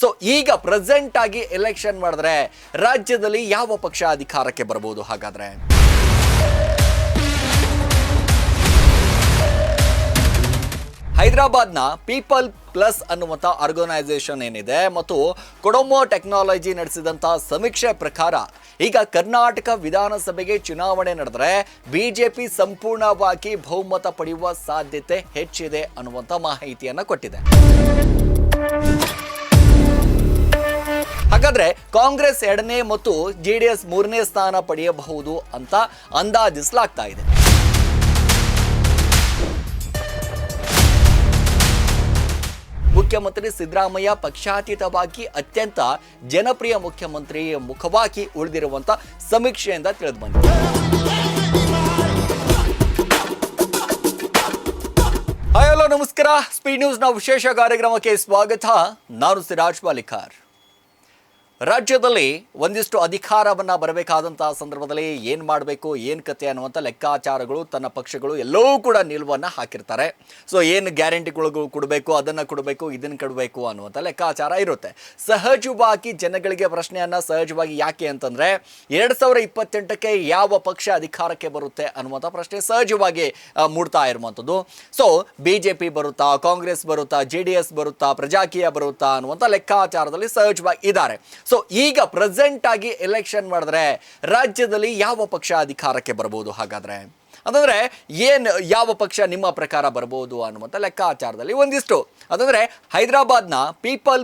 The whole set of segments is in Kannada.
ಸೊ ಈಗ ಪ್ರೆಸೆಂಟ್ ಆಗಿ ಎಲೆಕ್ಷನ್ ಮಾಡಿದ್ರೆ ರಾಜ್ಯದಲ್ಲಿ ಯಾವ ಪಕ್ಷ ಅಧಿಕಾರಕ್ಕೆ ಬರಬಹುದು? ಹಾಗಾದ್ರೆ ಹೈದರಾಬಾದ್ನ ಪೀಪಲ್ ಪ್ಲಸ್ ಅನ್ನುವಂಥ ಆರ್ಗನೈಸೇಷನ್ ಏನಿದೆ ಮತ್ತು ಕೊಡೊಮೊ ಟೆಕ್ನಾಲಜಿ ನಡೆಸಿದಂಥ ಸಮೀಕ್ಷೆ ಪ್ರಕಾರ ಈಗ ಕರ್ನಾಟಕ ವಿಧಾನಸಭೆಗೆ ಚುನಾವಣೆ ನಡೆದರೆ ಬಿಜೆಪಿ ಸಂಪೂರ್ಣವಾಗಿ ಬಹುಮತ ಪಡೆಯುವ ಸಾಧ್ಯತೆ ಹೆಚ್ಚಿದೆ ಅನ್ನುವಂಥ ಮಾಹಿತಿಯನ್ನು ಕೊಟ್ಟಿದೆ. ಹಾಗಾದ್ರೆ ಕಾಂಗ್ರೆಸ್ 2ನೇ ಮತ್ತು ಜೆಡಿಎಸ್ 3ನೇ ಸ್ಥಾನ ಪಡೆಯಬಹುದು ಅಂತ ಅಂದಾಜಿಸಲಾಗ್ತಾ ಇದೆ. ಮುಖ್ಯಮಂತ್ರಿ ಸಿದ್ದರಾಮಯ್ಯ ಪಕ್ಷಾತೀತವಾಗಿ ಅತ್ಯಂತ ಜನಪ್ರಿಯ ಮುಖ್ಯಮಂತ್ರಿ ಮುಖವಾಗಿ ಉಳಿದಿರುವಂತ ಸಮೀಕ್ಷೆಯಿಂದ ತಿಳಿದು ಬಂದಿದೆ. ಹಾಯ್ ಹಲೋ ನಮಸ್ಕಾರ, ಸ್ಪೀಡ್ ನ್ಯೂಸ್ನ ವಿಶೇಷ ಕಾರ್ಯಕ್ರಮಕ್ಕೆ ಸ್ವಾಗತ. ನಾನು ಸಿರಾಜ್ ಬಾಲಿಕಾರ್. ರಾಜ್ಯದಲ್ಲಿ ಒಂದಿಷ್ಟು ಅಧಿಕಾರವನ್ನು ಬರಬೇಕಾದಂತಹ ಸಂದರ್ಭದಲ್ಲಿ ಏನು ಮಾಡಬೇಕು, ಏನು ಕತೆ ಅನ್ನುವಂಥ ಲೆಕ್ಕಾಚಾರಗಳು ತನ್ನ ಪಕ್ಷಗಳು ಎಲ್ಲವೂ ಕೂಡ ನಿಲುವನ್ನು ಹಾಕಿರ್ತಾರೆ. ಸೊ ಏನು ಗ್ಯಾರಂಟಿಗಳು ಕೊಡಬೇಕು, ಅದನ್ನು ಕೊಡಬೇಕು, ಇದನ್ನು ಕೊಡಬೇಕು ಅನ್ನುವಂಥ ಲೆಕ್ಕಾಚಾರ ಇರುತ್ತೆ. ಸಹಜವಾಗಿ ಜನಗಳಿಗೆ ಪ್ರಶ್ನೆಯನ್ನು ಸಹಜವಾಗಿ ಯಾಕೆ ಅಂತಂದರೆ 2028ಕ್ಕೆ ಯಾವ ಪಕ್ಷ ಅಧಿಕಾರಕ್ಕೆ ಬರುತ್ತೆ ಅನ್ನುವಂಥ ಪ್ರಶ್ನೆ ಸಹಜವಾಗಿ ಮೂಡ್ತಾ ಇರುವಂಥದ್ದು. ಸೊ BJP ಬರುತ್ತಾ, ಕಾಂಗ್ರೆಸ್ ಬರುತ್ತಾ, JDS ಬರುತ್ತಾ, ಪ್ರಜಾಕೀಯ ಬರುತ್ತಾ ಅನ್ನುವಂಥ ಲೆಕ್ಕಾಚಾರದಲ್ಲಿ ಸಹಜವಾಗಿ ಇದ್ದಾರೆ. ಸೊ ಈಗ ಪ್ರೆಸೆಂಟ್ ಆಗಿ ಎಲೆಕ್ಷನ್ ಮಾಡಿದ್ರೆ ರಾಜ್ಯದಲ್ಲಿ ಯಾವ ಪಕ್ಷ ಅಧಿಕಾರಕ್ಕೆ ಬರಬಹುದು? ಹಾಗಾದ್ರೆ ಅಂತಂದ್ರೆ ಯಾವ ಪಕ್ಷ ನಿಮ್ಮ ಪ್ರಕಾರ ಬರಬಹುದು ಅನ್ನುವಂಥ ಲೆಕ್ಕಾಚಾರದಲ್ಲಿ ಒಂದಿಷ್ಟು ಅಂತಂದ್ರೆ ಹೈದರಾಬಾದ್ನ ಪೀಪಲ್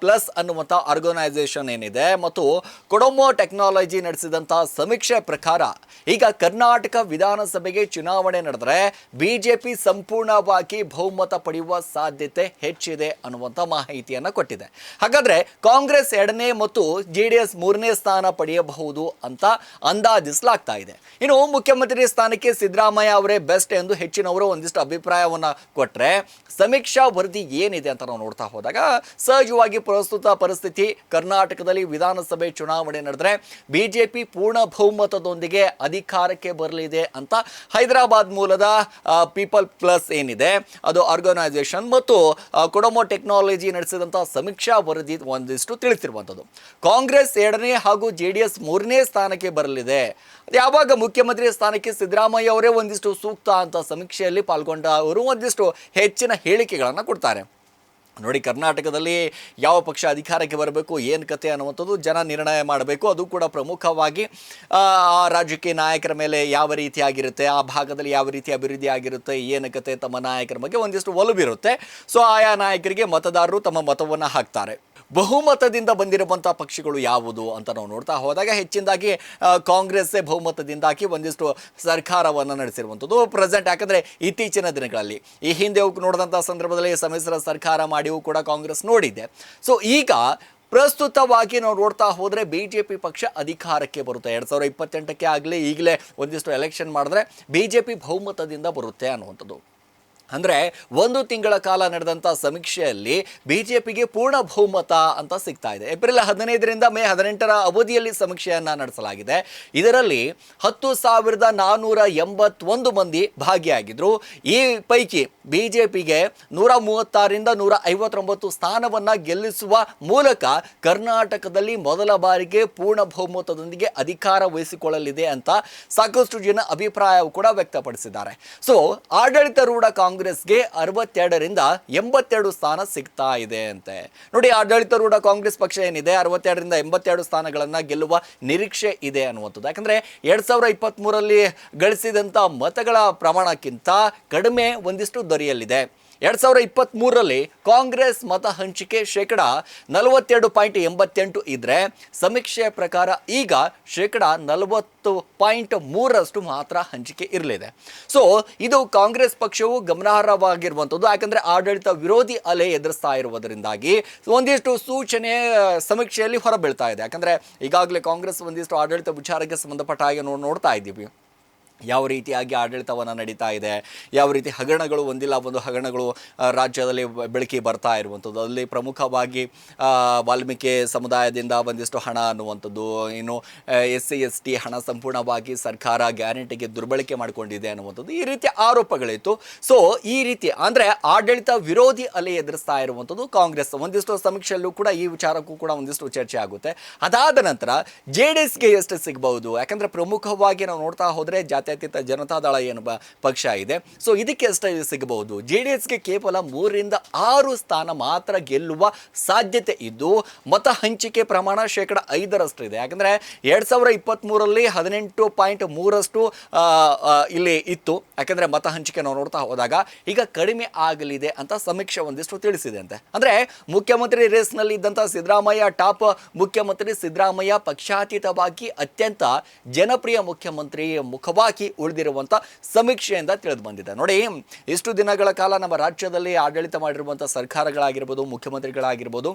ಪ್ಲಸ್ ಅನ್ನುವಂಥ ಆರ್ಗನೈಸೇಷನ್ ಏನಿದೆ ಮತ್ತು ಕೊಡೊಮೊ ಟೆಕ್ನಾಲಜಿ ನಡೆಸಿದಂಥ ಸಮೀಕ್ಷೆ ಪ್ರಕಾರ ಈಗ ಕರ್ನಾಟಕ ವಿಧಾನಸಭೆಗೆ ಚುನಾವಣೆ ನಡೆದರೆ ಬಿಜೆಪಿ ಸಂಪೂರ್ಣವಾಗಿ ಬಹುಮತ ಪಡೆಯುವ ಸಾಧ್ಯತೆ ಹೆಚ್ಚಿದೆ ಅನ್ನುವಂಥ ಮಾಹಿತಿಯನ್ನು ಕೊಟ್ಟಿದೆ. ಹಾಗಾದ್ರೆ ಕಾಂಗ್ರೆಸ್ 2ನೇ ಮತ್ತು JDS 3ನೇ ಸ್ಥಾನ ಪಡೆಯಬಹುದು ಅಂತ ಅಂದಾಜಿಸಲಾಗ್ತಾ ಇದೆ. ಇನ್ನು ಮುಖ್ಯಮಂತ್ರಿ ಸ್ಥಾನಕ್ಕೆ ಸಿದ್ದರಾಮಯ್ಯ ಅವರೇ ಬೆಸ್ಟ್ ಎಂದು ಹೆಚ್ಚಿನವರು ಒಂದಿಷ್ಟು ಅಭಿಪ್ರಾಯವನ್ನು ಕೊಟ್ಟರೆ, ಸಮೀಕ್ಷಾ ವರದಿ ಏನಿದೆ ಅಂತ ನಾವು ನೋಡ್ತಾ ಹೋದಾಗ ಸಹಜವಾಗಿ ಪ್ರಸ್ತುತ ಪರಿಸ್ಥಿತಿ ಕರ್ನಾಟಕದಲ್ಲಿ ವಿಧಾನಸಭೆ ಚುನಾವಣೆ ನಡೆದರೆ ಬಿಜೆಪಿ ಪೂರ್ಣ ಬಹುಮತದೊಂದಿಗೆ ಅಧಿಕಾರಕ್ಕೆ ಬರಲಿದೆ ಅಂತ ಹೈದರಾಬಾದ್ ಮೂಲದ ಪೀಪಲ್ ಪ್ಲಸ್ ಏನಿದೆ ಅದು ಆರ್ಗನೈಸೇಷನ್ ಮತ್ತು ಕೊಡೊಮೊ ಟೆಕ್ನಾಲಜಿ ನಡೆಸಿದಂಥ ಸಮೀಕ್ಷಾ ವರದಿ ಒಂದಿಷ್ಟು ತಿಳಿಸಿರುವಂಥದ್ದು. ಕಾಂಗ್ರೆಸ್ 2ನೇ ಹಾಗೂ JDS 3ನೇ ಸ್ಥಾನಕ್ಕೆ ಬರಲಿದೆ. ಯಾವಾಗ ಮುಖ್ಯಮಂತ್ರಿ ಸ್ಥಾನಕ್ಕೆ ಸಿದ್ದರಾಮಯ್ಯ ಅವರೇ ಒಂದಿಷ್ಟು ಸೂಕ್ತ ಅಂತ ಸಮೀಕ್ಷೆಯಲ್ಲಿ ಪಾಲ್ಗೊಂಡ ಅವರು ಒಂದಿಷ್ಟು ಹೆಚ್ಚಿನ ಹೇಳಿಕೆಗಳನ್ನು ಕೊಡ್ತಾರೆ. ನೋಡಿ, ಕರ್ನಾಟಕದಲ್ಲಿ ಯಾವ ಪಕ್ಷ ಅಧಿಕಾರಕ್ಕೆ ಬರಬೇಕು, ಏನು ಕತೆ ಅನ್ನುವಂಥದ್ದು ಜನ ನಿರ್ಣಯ ಮಾಡಬೇಕು. ಅದು ಕೂಡ ಪ್ರಮುಖವಾಗಿ ಆ ರಾಜಕೀಯ ನಾಯಕರ ಮೇಲೆ ಯಾವ ರೀತಿಯಾಗಿರುತ್ತೆ, ಆ ಭಾಗದಲ್ಲಿ ಯಾವ ರೀತಿ ಅಭಿವೃದ್ಧಿ ಆಗಿರುತ್ತೆ, ಏನು ಕತೆ ತಮ್ಮ ನಾಯಕರ ಬಗ್ಗೆ ಒಂದಿಷ್ಟು ಒಲವಿರುತ್ತೆ. ಸೊ ಆಯಾ ನಾಯಕರಿಗೆ ಮತದಾರರು ತಮ್ಮ ಮತವನ್ನು ಹಾಕ್ತಾರೆ. ಬಹುಮತದಿಂದ ಬಂದಿರುವಂಥ ಪಕ್ಷಗಳು ಯಾವುದು ಅಂತ ನಾವು ನೋಡ್ತಾ ಹೋದಾಗ ಹೆಚ್ಚಿನದಾಗಿ ಕಾಂಗ್ರೆಸ್ಸೇ ಬಹುಮತದಿಂದಾಗಿ ಒಂದಿಷ್ಟು ಸರ್ಕಾರವನ್ನು ನಡೆಸಿರುವಂಥದ್ದು ಪ್ರೆಸೆಂಟ್. ಯಾಕಂದರೆ ಇತ್ತೀಚಿನ ದಿನಗಳಲ್ಲಿ ಈ ಹಿಂದೆ ನೋಡಿದಂಥ ಸಂದರ್ಭದಲ್ಲಿ ಸಮ್ಮಿಶ್ರ ಸರ್ಕಾರ ಮಾಡಿಯೂ ಕೂಡ ಕಾಂಗ್ರೆಸ್ ನೋಡಿದೆ. ಸೊ ಈಗ ಪ್ರಸ್ತುತವಾಗಿ ನಾವು ನೋಡ್ತಾ ಹೋದರೆ BJP ಪಕ್ಷ ಅಧಿಕಾರಕ್ಕೆ ಬರುತ್ತೆ. 2028ಕ್ಕೆ ಆಗಲಿ ಈಗಲೇ ಒಂದಿಷ್ಟು ಎಲೆಕ್ಷನ್ ಮಾಡಿದ್ರೆ BJP ಬಹುಮತದಿಂದ ಬರುತ್ತೆ ಅನ್ನುವಂಥದ್ದು. ಅಂದರೆ 1 ತಿಂಗಳ ಕಾಲ ನಡೆದಂಥ ಸಮೀಕ್ಷೆಯಲ್ಲಿ BJPಗೆ ಪೂರ್ಣ ಬಹುಮತ ಅಂತ ಸಿಗ್ತಾ ಇದೆ. ಏಪ್ರಿಲ್ 15ರಿಂದ ಮೇ 18ರ ಅವಧಿಯಲ್ಲಿ ಸಮೀಕ್ಷೆಯನ್ನು ನಡೆಸಲಾಗಿದೆ. ಇದರಲ್ಲಿ 10,481 ಮಂದಿ ಭಾಗಿಯಾಗಿದ್ದರು. ಈ ಪೈಕಿ BJPಗೆ 136ರಿಂದ 159 ಸ್ಥಾನವನ್ನು ಗೆಲ್ಲಿಸುವ ಮೂಲಕ ಕರ್ನಾಟಕದಲ್ಲಿ ಮೊದಲ ಬಾರಿಗೆ ಪೂರ್ಣ ಬಹುಮತದೊಂದಿಗೆ ಅಧಿಕಾರ ವಹಿಸಿಕೊಳ್ಳಲಿದೆ ಅಂತ ಸಾಕಷ್ಟು ಜನ ಅಭಿಪ್ರಾಯವೂ ಕೂಡ ವ್ಯಕ್ತಪಡಿಸಿದ್ದಾರೆ. ಸೊ ಆಡಳಿತಾರೂಢ ಕಾಂಗ್ರೆಸ್ಗೆ 62ರಿಂದ 82 ಸ್ಥಾನ ಸಿಗ್ತಾ ಇದೆ ಅಂತೆ. ನೋಡಿ, ಆಡಳಿತಾರೂಢ ಕಾಂಗ್ರೆಸ್ ಪಕ್ಷ ಏನಿದೆ 62ರಿಂದ 82 ಸ್ಥಾನಗಳನ್ನು ಗೆಲ್ಲುವ ನಿರೀಕ್ಷೆ ಇದೆ ಅನ್ನುವಂಥದ್ದು. ಯಾಕಂದರೆ 2023ರಲ್ಲಿ ಗಳಿಸಿದಂಥ ಮತಗಳ ಪ್ರಮಾಣಕ್ಕಿಂತ ಕಡಿಮೆ ಒಂದಿಷ್ಟು ದೊರೆಯಲಿದೆ. 2023ರಲ್ಲಿ ಕಾಂಗ್ರೆಸ್ ಮತ ಹಂಚಿಕೆ 42.88 ಇದ್ದರೆ ಸಮೀಕ್ಷೆಯ ಪ್ರಕಾರ ಈಗ 40.3% ಮಾತ್ರ ಹಂಚಿಕೆ ಇರಲಿದೆ. ಸೊ ಇದು ಕಾಂಗ್ರೆಸ್ ಪಕ್ಷವು ಗಮನಾರ್ಹವಾಗಿರುವಂಥದ್ದು. ಯಾಕಂದರೆ ಆಡಳಿತ ವಿರೋಧಿ ಅಲೆ ಎದುರಿಸ್ತಾ ಇರುವುದರಿಂದಾಗಿ ಒಂದಿಷ್ಟು ಸೂಚನೆ ಸಮೀಕ್ಷೆಯಲ್ಲಿ ಹೊರಬೀಳ್ತಾ ಇದೆ. ಯಾಕಂದರೆ ಈಗಾಗಲೇ ಕಾಂಗ್ರೆಸ್ ಒಂದಿಷ್ಟು ಆಡಳಿತ ವಿಚಾರಕ್ಕೆ ಸಂಬಂಧಪಟ್ಟ ಹಾಗೆ ನೋಡ್ತಾ ಇದ್ದೀವಿ. ಯಾವ ರೀತಿಯಾಗಿ ಆಡಳಿತವನ್ನು ನಡೀತಾ ಇದೆ, ಯಾವ ರೀತಿ ಹಗರಣಗಳು ಒಂದಿಲ್ಲ ಒಂದು ಹಗರಣಗಳು ರಾಜ್ಯದಲ್ಲಿ ಬೆಳಕಿ ಬರ್ತಾ ಇರುವಂಥದ್ದು. ಅಲ್ಲಿ ಪ್ರಮುಖವಾಗಿ ವಾಲ್ಮೀಕಿ ಸಮುದಾಯದಿಂದ ಒಂದಿಷ್ಟು ಹಣ ಅನ್ನುವಂಥದ್ದು, ಇನ್ನು SC/ST ಹಣ ಸಂಪೂರ್ಣವಾಗಿ ಸರ್ಕಾರ ಗ್ಯಾರಂಟಿಗೆ ದುರ್ಬಳಕೆ ಮಾಡಿಕೊಂಡಿದೆ ಅನ್ನುವಂಥದ್ದು, ಈ ರೀತಿಯ ಆರೋಪಗಳಿತ್ತು. ಸೊ ಈ ರೀತಿ ಅಂದರೆ ಆಡಳಿತ ವಿರೋಧಿ ಅಲೆ ಎದುರಿಸ್ತಾ ಇರುವಂಥದ್ದು ಕಾಂಗ್ರೆಸ್. ಒಂದಿಷ್ಟು ಸಮೀಕ್ಷೆಯಲ್ಲೂ ಕೂಡ ಈ ವಿಚಾರಕ್ಕೂ ಕೂಡ ಒಂದಿಷ್ಟು ಚರ್ಚೆ ಆಗುತ್ತೆ. ಅದಾದ ನಂತರ JDSಗೆ ಎಷ್ಟು ಸಿಗಬಹುದು, ಯಾಕಂದರೆ ಪ್ರಮುಖವಾಗಿ ನಾವು ನೋಡ್ತಾ ಹೋದರೆ ಜಾತ್ಯತೀತ ಜನತಾದಳ ಏನು ಪಕ್ಷ ಇದೆ, ಸೊ ಇದಕ್ಕೆ ಎಷ್ಟು ಸಿಗಬಹುದು. JDSಗೆ ಕೇವಲ 3ರಿಂದ 6 ಸ್ಥಾನ ಮಾತ್ರ ಗೆಲ್ಲುವ ಸಾಧ್ಯತೆ ಇದ್ದು ಮತ ಹಂಚಿಕೆ ಪ್ರಮಾಣ 5% ಇದೆ. ಯಾಕಂದರೆ 2023ರಲ್ಲಿ 18.3% ಇಲ್ಲಿ ಇತ್ತು. ಯಾಕಂದರೆ ಮತ ಹಂಚಿಕೆ ನಾವು ನೋಡ್ತಾ ಹೋದಾಗ ಈಗ ಕಡಿಮೆ ಆಗಲಿದೆ ಅಂತ ಸಮೀಕ್ಷೆ ಒಂದಿಷ್ಟು ತಿಳಿಸಿದೆ ಅಂತೆ. ಅಂದರೆ ಮುಖ್ಯಮಂತ್ರಿ ರೇಸ್ನಲ್ಲಿ ಇದ್ದಂಥ ಸಿದ್ದರಾಮಯ್ಯ ಟಾಪ್ ಮುಖ್ಯಮಂತ್ರಿ ಸಿದ್ದರಾಮಯ್ಯ ಪಕ್ಷಾತೀತವಾಗಿ ಅತ್ಯಂತ ಜನಪ್ರಿಯ ಮುಖ್ಯಮಂತ್ರಿ ಮುಖವಾಗಿ ಉಳಿದಿರುವಂಥ ಸಮೀಕ್ಷೆಯಿಂದ ತಿಳಿದು ಬಂದಿದೆ. ನೋಡಿ, ಇಷ್ಟು ದಿನಗಳ ಕಾಲ ನಮ್ಮ ರಾಜ್ಯದಲ್ಲಿ ಆಡಳಿತ ಮಾಡಿರುವಂಥ ಸರ್ಕಾರಗಳಾಗಿರ್ಬೋದು, ಮುಖ್ಯಮಂತ್ರಿಗಳಾಗಿರ್ಬೋದು,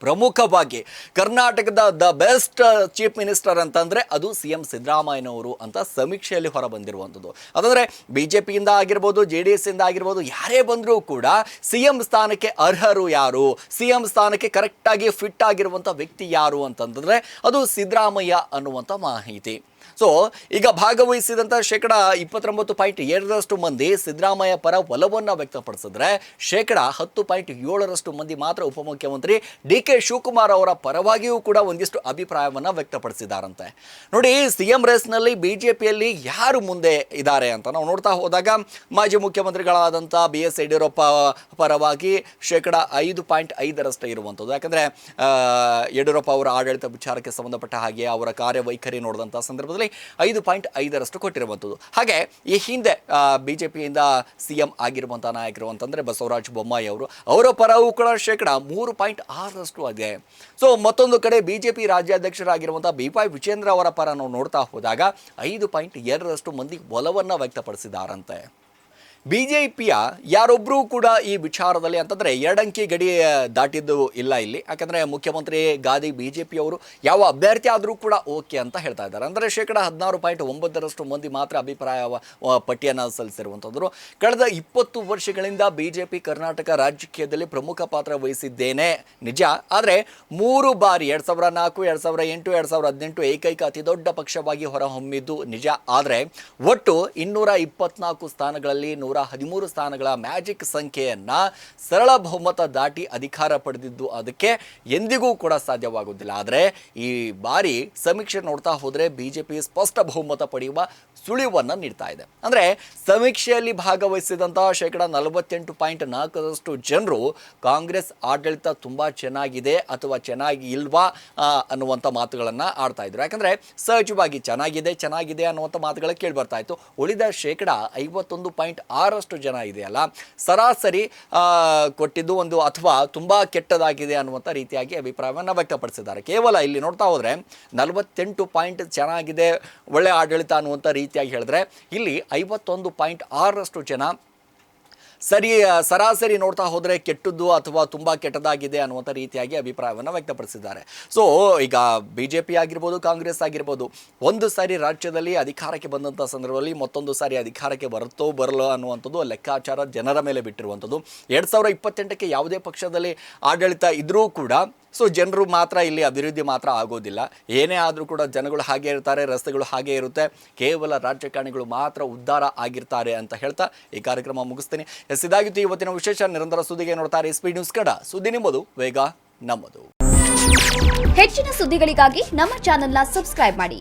ಪ್ರಮುಖವಾಗಿ ಕರ್ನಾಟಕದ ದ ಬೆಸ್ಟ್ ಚೀಫ್ ಮಿನಿಸ್ಟರ್ ಅಂತಂದರೆ ಅದು CM ಸಿದ್ದರಾಮಯ್ಯನವರು ಅಂತ ಸಮೀಕ್ಷೆಯಲ್ಲಿ ಹೊರಬಂದಿರುವಂಥದ್ದು. ಅದಂದರೆ BJPಯಿಂದ ಆಗಿರ್ಬೋದು, JDSಯಿಂದ ಆಗಿರ್ಬೋದು, ಯಾರೇ ಬಂದರೂ ಕೂಡ CM ಸ್ಥಾನಕ್ಕೆ ಅರ್ಹರು ಯಾರು, CM ಸ್ಥಾನಕ್ಕೆ ಕರೆಕ್ಟಾಗಿ ಫಿಟ್ ಆಗಿರುವಂಥ ವ್ಯಕ್ತಿ ಯಾರು ಅಂತಂದರೆ ಅದು ಸಿದ್ದರಾಮಯ್ಯ ಅನ್ನುವಂಥ ಮಾಹಿತಿ. ಸೊ ಈಗ ಭಾಗವಹಿಸಿದಂಥ 29.7% ಮಂದಿ ಸಿದ್ದರಾಮಯ್ಯ ಪರ ಒಲವನ್ನು ವ್ಯಕ್ತಪಡಿಸಿದ್ರೆ 10.7% ಮಂದಿ ಮಾತ್ರ ಉಪಮುಖ್ಯಮಂತ್ರಿ DK ಶಿವಕುಮಾರ್ ಅವರ ಪರವಾಗಿಯೂ ಕೂಡ ಒಂದಿಷ್ಟು ಅಭಿಪ್ರಾಯವನ್ನು ವ್ಯಕ್ತಪಡಿಸಿದ್ದಾರಂತೆ. ನೋಡಿ, CM ರೇಸ್ನಲ್ಲಿ BJPಯಲ್ಲಿ ಯಾರು ಮುಂದೆ ಇದ್ದಾರೆ ಅಂತ ನಾವು ನೋಡ್ತಾ ಹೋದಾಗ ಮಾಜಿ ಮುಖ್ಯಮಂತ್ರಿಗಳಾದಂಥ BS ಯಡಿಯೂರಪ್ಪ ಪರವಾಗಿ 5.5% ಇರುವಂಥದ್ದು. ಯಾಕಂದರೆ ಯಡಿಯೂರಪ್ಪ ಅವರ ಆಡಳಿತ ವಿಚಾರಕ್ಕೆ ಸಂಬಂಧಪಟ್ಟ ಹಾಗೆ ಅವರ ಕಾರ್ಯವೈಖರಿ ನೋಡಿದಂಥ ಸಂದರ್ಭದಲ್ಲಿ 5.5% ಕೊಟ್ಟಿರುವಂಥದ್ದು. ಹಾಗೆ ಈ ಹಿಂದೆ BJPಯಿಂದ CM ಆಗಿರುವಂಥ ನಾಯಕರು ಅಂತಂದರೆ ಬಸವರಾಜ ಬೊಮ್ಮಾಯಿ ಅವರ ಪರವೂ ಕೂಡ 3.6% ಆಗಿದೆ. ಸೊ ಮತ್ತೊಂದು ಕಡೆ BJP ರಾಜ್ಯಾಧ್ಯಕ್ಷರಾಗಿರುವಂಥ B.Y. ವಿಜೇಂದ್ರ ಅವರ ಪರ ನಾವು ನೋಡ್ತಾ ಹೋದಾಗ 5.2% ಮಂದಿ ಒಲವನ್ನು ವ್ಯಕ್ತಪಡಿಸಿದ್ದಾರಂತೆ. BJPಯ ಯಾರೊಬ್ಬರೂ ಕೂಡ ಈ ವಿಚಾರದಲ್ಲಿ ಅಂತಂದರೆ 2 ಅಂಕಿ ಗಡಿ ದಾಟಿದ್ದು ಇಲ್ಲ ಇಲ್ಲಿ. ಯಾಕಂದರೆ ಮುಖ್ಯಮಂತ್ರಿ ಗಾದಿ BJPಯವರು ಯಾವ ಅಭ್ಯರ್ಥಿ ಆದರೂ ಕೂಡ ಓಕೆ ಅಂತ ಹೇಳ್ತಾ ಇದ್ದಾರೆ. ಅಂದರೆ 16.9% ಮಂದಿ ಮಾತ್ರ ಅಭಿಪ್ರಾಯ ಪಟ್ಟಿಯನ್ನು ಸಲ್ಲಿಸಿರುವಂಥದ್ದು. ಕಳೆದ 20 ವರ್ಷಗಳಿಂದ BJP ಕರ್ನಾಟಕ ರಾಜಕೀಯದಲ್ಲಿ ಪ್ರಮುಖ ಪಾತ್ರ ವಹಿಸಿದ್ದೇನೆ ನಿಜ, ಆದರೆ 3 ಬಾರಿ 2004, 2008, 2018 ಏಕೈಕ ಅತಿ ದೊಡ್ಡ ಪಕ್ಷವಾಗಿ ಹೊರಹೊಮ್ಮಿದ್ದು ನಿಜ. ಆದರೆ ಒಟ್ಟು 224 ಸ್ಥಾನಗಳಲ್ಲಿ 113 ಸ್ಥಾನಗಳ ಮ್ಯಾಜಿಕ್ ಸಂಖ್ಯೆಯನ್ನು ಸರಳ ಬಹುಮತ ದಾಟಿ ಅಧಿಕಾರ ಪಡೆದಿದ್ದು ಅದಕ್ಕೆ ಎಂದಿಗೂ ಕೂಡ ಸಾಧ್ಯವಾಗುವುದಿಲ್ಲ. ಆದರೆ ಈ ಬಾರಿ ಸಮೀಕ್ಷೆ ನೋಡ್ತಾ ಹೋದರೆ BJP ಸ್ಪಷ್ಟ ಬಹುಮತ ಪಡೆಯುವ ಸುಳಿವನ್ನು ನೀಡ್ತಾ ಇದೆ. ಅಂದರೆ ಸಮೀಕ್ಷೆಯಲ್ಲಿ ಭಾಗವಹಿಸಿದಂಥ 48.4% ಜನರು ಕಾಂಗ್ರೆಸ್ ಆಡಳಿತ ತುಂಬ ಚೆನ್ನಾಗಿದೆ ಅಥವಾ ಚೆನ್ನಾಗಿ ಇಲ್ವಾ ಅನ್ನುವಂಥ ಮಾತುಗಳನ್ನು ಆಡ್ತಾ ಇದ್ರು. ಯಾಕಂದರೆ ಸಹಜವಾಗಿ ಚೆನ್ನಾಗಿದೆ ಅನ್ನುವಂಥ ಮಾತುಗಳು ಕೇಳಿ ಬರ್ತಾ ಇತ್ತು. ಉಳಿದ 51.6% ಜನ ಇದೆಯಲ್ಲ, ಸರಾಸರಿ ಕೊಟ್ಟಿದ್ದು ಒಂದು ಅಥವಾ ತುಂಬ ಕೆಟ್ಟದಾಗಿದೆ ಅನ್ನುವಂಥ ರೀತಿಯಾಗಿ ಅಭಿಪ್ರಾಯವನ್ನು ವ್ಯಕ್ತಪಡಿಸಿದ್ದಾರೆ. ಕೇವಲ ಇಲ್ಲಿ ನೋಡ್ತಾ ಹೋದರೆ 48 ಚೆನ್ನಾಗಿದೆ, ಒಳ್ಳೆ ಆಡಳಿತ ಅನ್ನುವಂಥ ರೀತಿಯಾಗಿ ಹೇಳಿದ್ರೆ ಇಲ್ಲಿ 51.6% ಜನ ಸರಾಸರಿ ನೋಡ್ತಾ ಹೋದರೆ ಕೆಟ್ಟದ್ದು ಅಥವಾ ತುಂಬ ಕೆಟ್ಟದಾಗಿದೆ ಅನ್ನುವಂಥ ರೀತಿಯಾಗಿ ಅಭಿಪ್ರಾಯವನ್ನು ವ್ಯಕ್ತಪಡಿಸಿದ್ದಾರೆ. ಸೊ ಈಗ BJP ಆಗಿರ್ಬೋದು, ಕಾಂಗ್ರೆಸ್ ಆಗಿರ್ಬೋದು, ಒಂದು ಸಾರಿ ರಾಜ್ಯದಲ್ಲಿ ಅಧಿಕಾರಕ್ಕೆ ಬಂದಂಥ ಸಂದರ್ಭದಲ್ಲಿ ಮತ್ತೊಂದು ಸಾರಿ ಅಧಿಕಾರಕ್ಕೆ ಬರಲೋ ಅನ್ನುವಂಥದ್ದು ಲೆಕ್ಕಾಚಾರ ಜನರ ಮೇಲೆ ಬಿಟ್ಟಿರುವಂಥದ್ದು. 2028ಕ್ಕೆ ಯಾವುದೇ ಪಕ್ಷದಲ್ಲಿ ಆಡಳಿತ ಇದ್ದರೂ ಕೂಡ ಸೊ ಜನರು ಮಾತ್ರ ಇಲ್ಲಿ ಅಭಿವೃದ್ಧಿ ಮಾತ್ರ ಆಗೋದಿಲ್ಲ. ಏನೇ ಆದರೂ ಕೂಡ ಜನಗಳು ಹಾಗೆ ಇರ್ತಾರೆ, ರಸ್ತೆಗಳು ಹಾಗೆ ಇರುತ್ತೆ, ಕೇವಲ ರಾಜಕಾರಣಿಗಳು ಮಾತ್ರ ಉದ್ಧಾರ ಆಗಿರ್ತಾರೆ ಅಂತ ಹೇಳ್ತಾ ಈ ಕಾರ್ಯಕ್ರಮ ಮುಗಿಸ್ತೀನಿ. ಇದಾಗಿತ್ತು ಇವತ್ತಿನ ವಿಶೇಷ. ನಿರಂತರ ಸುದ್ದಿಗೆ ನೋಡ್ತಾರೆ ಸ್ಪೀಡ್ ನ್ಯೂಸ್ ಕನ್ನಡ. ಸುದ್ದಿ ನಿಮ್ಮದು, ವೇಗ ನಮ್ಮದು. ಹೆಚ್ಚಿನ ಸುದ್ದಿಗಳಿಗಾಗಿ ನಮ್ಮ ಚಾನೆಲ್ನ ಸಬ್ಸ್ಕ್ರೈಬ್ ಮಾಡಿ.